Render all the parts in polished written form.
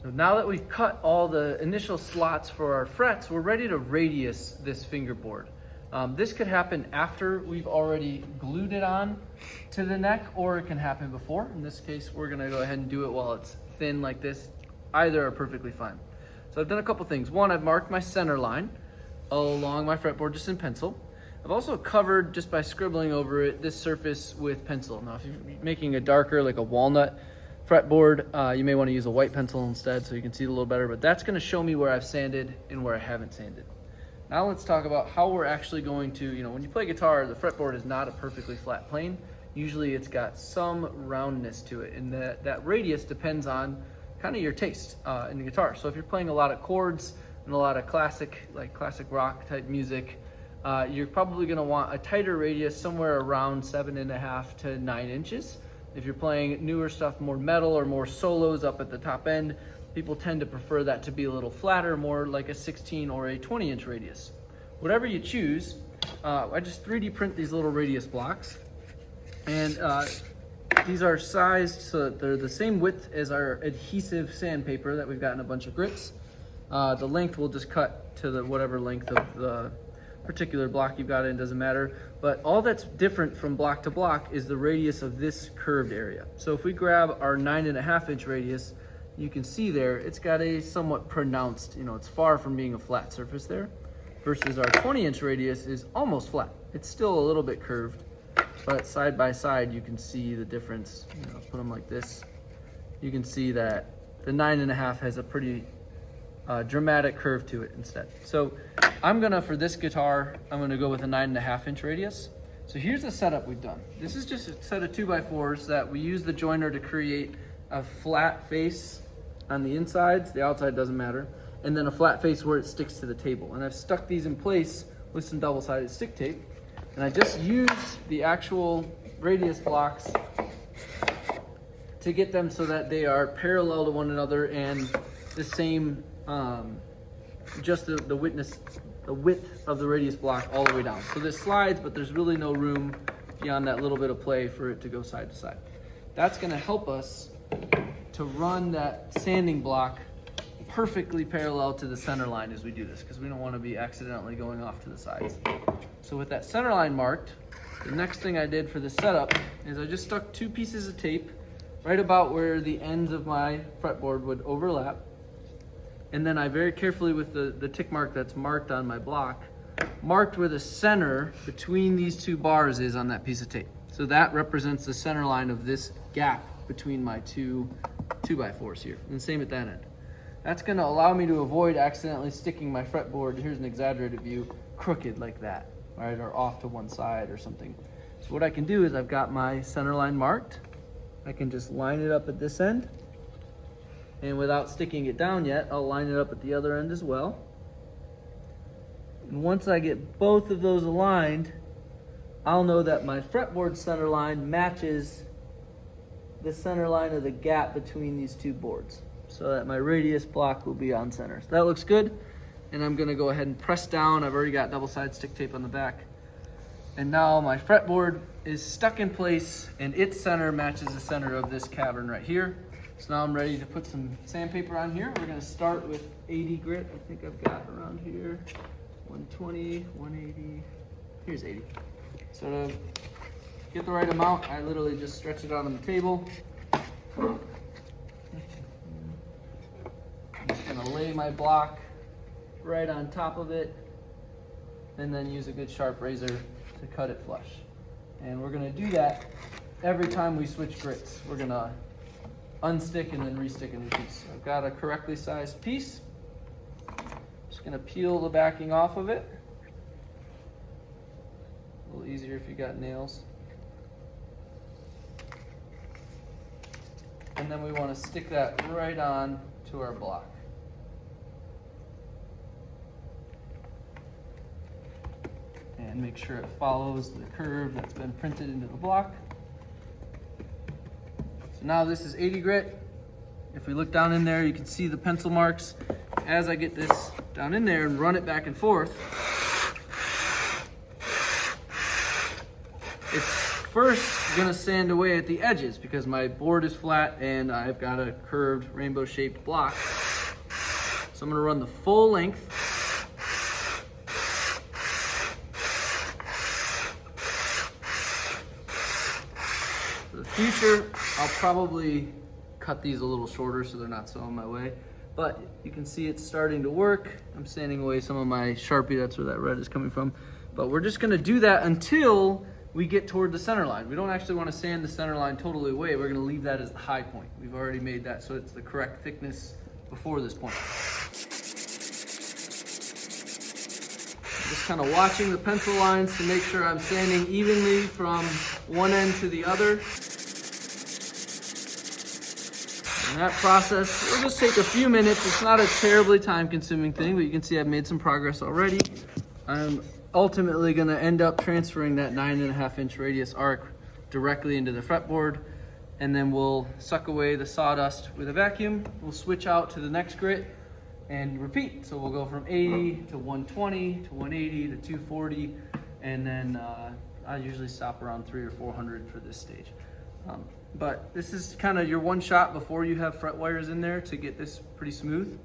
So now that we've cut all the initial slots for our frets, we're ready to radius this fingerboard. This could happen after we've already glued it on to the neck, or it can happen before. In this case, we're gonna go ahead and do it while it's thin like this. Either are perfectly fine. So I've done a couple things. One, I've marked my center line along my fretboard just in pencil. I've also covered, just by scribbling over it, this surface with pencil. Now, if you're making a darker, like a walnut fretboard, you may want to use a white pencil instead so you can see it a little better, but that's going to show me where I've sanded and where I haven't sanded. Now let's talk about how we're actually going to, when you play guitar, the fretboard is not a perfectly flat plane. Usually it's got some roundness to it, and that radius depends on kind of your taste in the guitar. So if you're playing a lot of chords and a lot of classic rock type music, you're probably going to want a tighter radius, somewhere around 7.5 to 9 inches. If you're playing newer stuff, more metal or more solos up at the top end, people tend to prefer that to be a little flatter, more like a 16 or a 20-inch radius. Whatever you choose, I just 3D print these little radius blocks, and these are sized so that they're the same width as our adhesive sandpaper that we've got in a bunch of grits. The length will just cut to whatever length of the particular block you've got in, doesn't matter. But all that's different from block to block is the radius of this curved area. So if we grab our 9.5-inch radius, you can see there, it's got a somewhat pronounced, it's far from being a flat surface there, versus our 20-inch radius is almost flat. It's still a little bit curved, but side by side, you can see the difference. Put them like this. You can see that the 9.5 has a pretty dramatic curve to it instead. So I'm gonna, for this guitar, I'm gonna go with a 9.5-inch radius. So here's the setup we've done. This is just a set of 2x4s that we use the joiner to create a flat face on the insides, the outside doesn't matter, and then a flat face where it sticks to the table. And I've stuck these in place with some double-sided stick tape, and I just used the actual radius blocks to get them so that they are parallel to one another and the same, just the width of the radius block all the way down. So this slides, but there's really no room beyond that little bit of play for it to go side to side. That's gonna help us to run that sanding block perfectly parallel to the center line as we do this, because we don't want to be accidentally going off to the sides. So with that center line marked, the next thing I did for this setup is I just stuck 2 pieces of tape right about where the ends of my fretboard would overlap. And then I very carefully, with the tick mark that's marked on my block, marked where the center between these 2 bars is on that piece of tape. So that represents the center line of this gap between my 2 2x4s here, and same at that end. That's going to allow me to avoid accidentally sticking my fretboard, here's an exaggerated view, crooked like that, right, or off to one side or something. So what I can do is I've got my center line marked. I can just line it up at this end, and without sticking it down yet, I'll line it up at the other end as well. And once I get both of those aligned, I'll know that my fretboard center line matches the center line of the gap between these 2 boards, so that my radius block will be on center. So that looks good, and I'm gonna go ahead and press down. I've already got double-sided stick tape on the back, and now my fretboard is stuck in place, and its center matches the center of this cavern right here. So now I'm ready to put some sandpaper on here. We're gonna start with 80 grit. I think I've got around here 120, 180, here's 80. So to get the right amount, I literally just stretch it out on the table. I'm just gonna lay my block right on top of it, and then use a good sharp razor to cut it flush. And we're gonna do that every time we switch grits. We're gonna unstick and then restick a new piece. I've got a correctly sized piece. Just gonna peel the backing off of it. A little easier if you got nails. And then we want to stick that right on to our block. And make sure it follows the curve that's been printed into the block. So now this is 80 grit. If we look down in there, you can see the pencil marks. As I get this down in there and run it back and forth, it's first, I'm gonna sand away at the edges because my board is flat and I've got a curved rainbow shaped block. So I'm gonna run the full length. For the future, I'll probably cut these a little shorter so they're not so in my way. But you can see it's starting to work. I'm sanding away some of my Sharpie, that's where that red is coming from. But we're just gonna do that until we get toward the center line. We don't actually wanna sand the center line totally away. We're gonna leave that as the high point. We've already made that so it's the correct thickness before this point. Just kind of watching the pencil lines to make sure I'm sanding evenly from one end to the other. And that process will just take a few minutes. It's not a terribly time-consuming thing, but you can see I've made some progress already. I'm ultimately gonna end up transferring that 9.5-inch radius arc directly into the fretboard, and then we'll suck away the sawdust with a vacuum. We'll switch out to the next grit and repeat. So we'll go from 80 to 120 to 180 to 240, and then I usually stop around 300 or 400 for this stage. But this is kind of your one shot before you have fret wires in there to get this pretty smooth.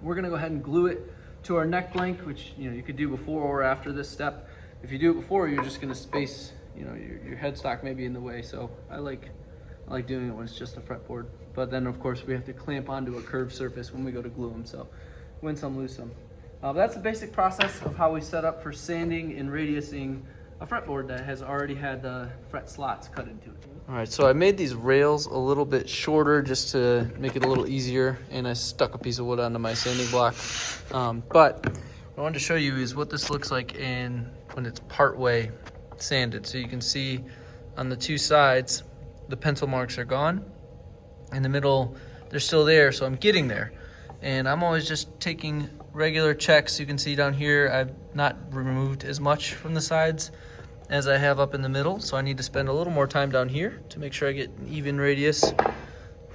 We're gonna go ahead and glue it to our neck blank, which you could do before or after this step. If you do it before, you're just gonna space your headstock maybe in the way. So I like doing it when it's just a fretboard. But then of course we have to clamp onto a curved surface when we go to glue them. So win some, lose some. That's the basic process of how we set up for sanding and radiusing a fretboard that has already had the fret slots cut into it. All right, so I made these rails a little bit shorter just to make it a little easier, and I stuck a piece of wood onto my sanding block. But what I wanted to show you is what this looks like when it's part way sanded. So you can see on the two sides, the pencil marks are gone. In the middle, they're still there, so I'm getting there. And I'm always just taking regular checks. You can see down here, I've not removed as much from the sides as I have up in the middle, so I need to spend a little more time down here to make sure I get an even radius.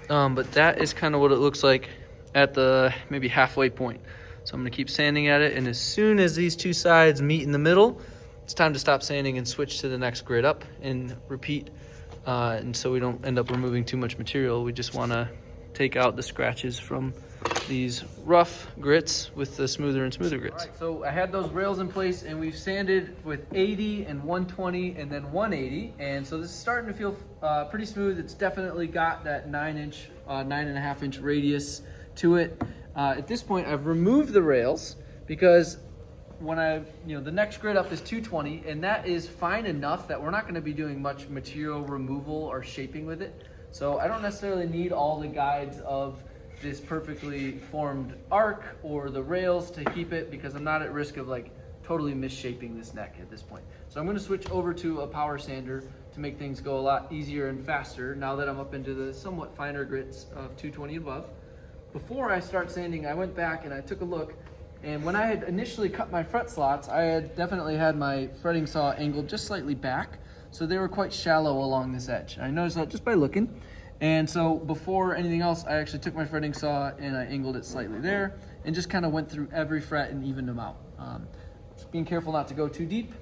But that is kind of what it looks like at the maybe halfway point. So I'm gonna keep sanding at it, and as soon as these two sides meet in the middle, it's time to stop sanding and switch to the next grid up and repeat. And so we don't end up removing too much material. We just wanna take out the scratches from these rough grits with the smoother and smoother grits. All right, so I had those rails in place, and we've sanded with 80 and 120 and then 180. And so this is starting to feel pretty smooth. It's definitely got that 9.5-inch radius to it. At this point, I've removed the rails because when the next grid up is 220, and that is fine enough that we're not gonna be doing much material removal or shaping with it. So I don't necessarily need all the guides of this perfectly formed arc or the rails to keep it, because I'm not at risk of totally misshaping this neck at this point. So I'm gonna switch over to a power sander to make things go a lot easier and faster now that I'm up into the somewhat finer grits of 220 above. Before I start sanding, I went back and I took a look, and when I had initially cut my fret slots, I had definitely had my fretting saw angled just slightly back, so they were quite shallow along this edge. I noticed that just by looking. And so before anything else, I actually took my fretting saw and I angled it slightly there and just kind of went through every fret and evened them out. Being careful not to go too deep.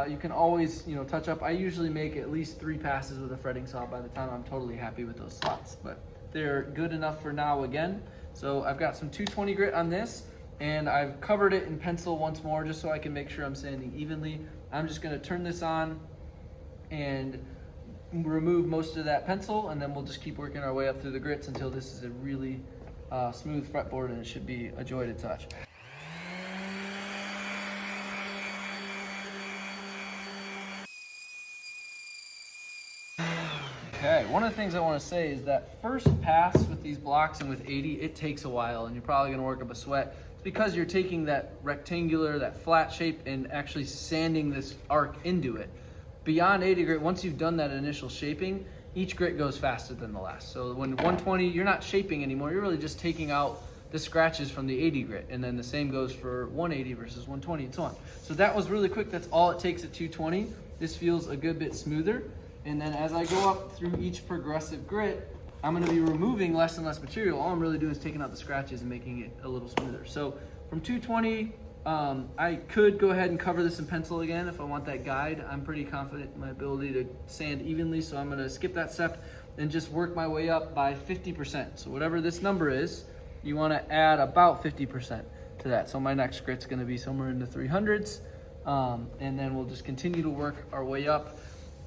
You can always touch up. I usually make at least 3 passes with a fretting saw by the time I'm totally happy with those slots, but they're good enough for now again. So I've got some 220 grit on this, and I've covered it in pencil once more just so I can make sure I'm sanding evenly. I'm just gonna turn this on and remove most of that pencil, and then we'll just keep working our way up through the grits until this is a really smooth fretboard, and it should be a joy to touch. Okay, one of the things I want to say is that first pass with these blocks and with 80, it takes a while, and you're probably going to work up a sweat. It's because you're taking that rectangular, that flat shape, and actually sanding this arc into it. Beyond 80 grit, once you've done that initial shaping, each grit goes faster than the last. So when 120, you're not shaping anymore, you're really just taking out the scratches from the 80 grit, and then the same goes for 180 versus 120 and so on. So that was really quick. That's all it takes at 220. This feels a good bit smoother. And then as I go up through each progressive grit, I'm gonna be removing less and less material. All I'm really doing is taking out the scratches and making it a little smoother. So from 220 I could go ahead and cover this in pencil again if I want that guide. I'm pretty confident in my ability to sand evenly, so I'm gonna skip that step and just work my way up by 50%. So whatever this number is, you wanna add about 50% to that. So my next grit's gonna be somewhere in the 300s, and then we'll just continue to work our way up.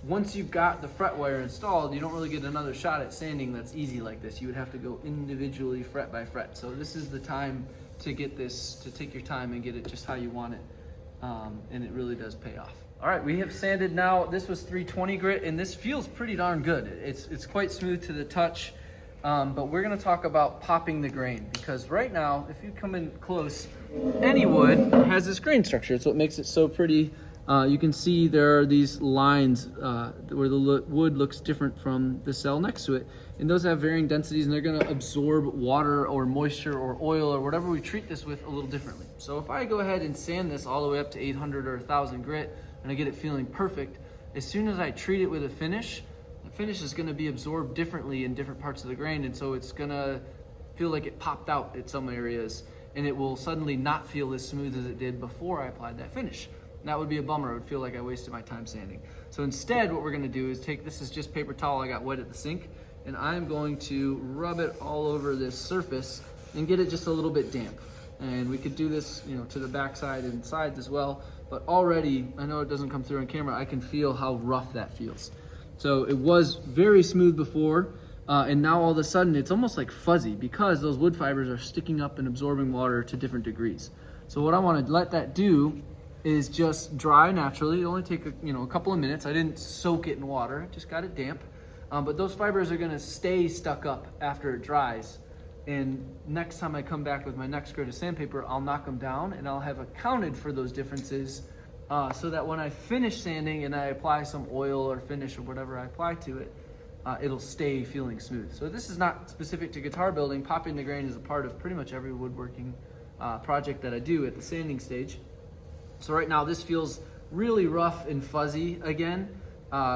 Once you've got the fret wire installed, you don't really get another shot at sanding that's easy like this. You would have to go individually fret by fret. So this is the time to get this, to take your time and get it just how you want it. And it really does pay off. All right, we have sanded now. This was 320 grit, and this feels pretty darn good. It's quite smooth to the touch, but we're gonna talk about popping the grain, because right now, if you come in close, any wood has this grain structure. It's what makes it so pretty. You can see there are these lines where the wood looks different from the cell next to it. And those have varying densities, and they're gonna absorb water or moisture or oil or whatever we treat this with a little differently. So if I go ahead and sand this all the way up to 800 or 1000 grit, and I get it feeling perfect, as soon as I treat it with a finish, the finish is gonna be absorbed differently in different parts of the grain, and so it's gonna feel like it popped out at some areas, and it will suddenly not feel as smooth as it did before I applied that finish. That would be a bummer. It would feel like I wasted my time sanding. So instead, what we're gonna do is take, this is just paper towel I got wet at the sink, and I'm going to rub it all over this surface and get it just a little bit damp. And we could do this, to the backside and sides as well, but already, I know it doesn't come through on camera, I can feel how rough that feels. So it was very smooth before, and now all of a sudden it's almost like fuzzy because those wood fibers are sticking up and absorbing water to different degrees. So what I wanna let that do is just dry naturally. It only take a couple of minutes. I didn't soak it in water, just got it damp. But those fibers are gonna stay stuck up after it dries. And next time I come back with my next grit of sandpaper, I'll knock them down, and I'll have accounted for those differences so that when I finish sanding and I apply some oil or finish or whatever I apply to it, it'll stay feeling smooth. So this is not specific to guitar building. Popping the grain is a part of pretty much every woodworking project that I do at the sanding stage. So right now this feels really rough and fuzzy again,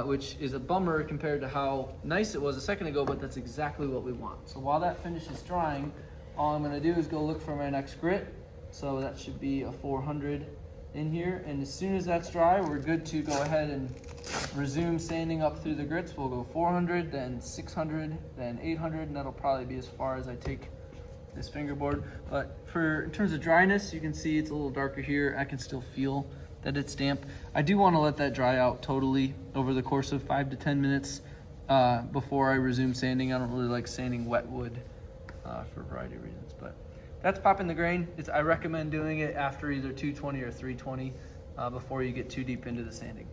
which is a bummer compared to how nice it was a second ago, but that's exactly what we want. So while that finish is drying, all I'm gonna do is go look for my next grit. So that should be a 400 in here. And as soon as that's dry, we're good to go ahead and resume sanding up through the grits. We'll go 400, then 600, then 800, and that'll probably be as far as I take this fingerboard. But in terms of dryness, you can see it's a little darker here. I can still feel that it's damp. I do want to let that dry out totally over the course of 5 to 10 minutes before I resume sanding. I don't really like sanding wet wood for a variety of reasons, but that's popping the grain. I recommend doing it after either 220 or 320 before you get too deep into the sanding.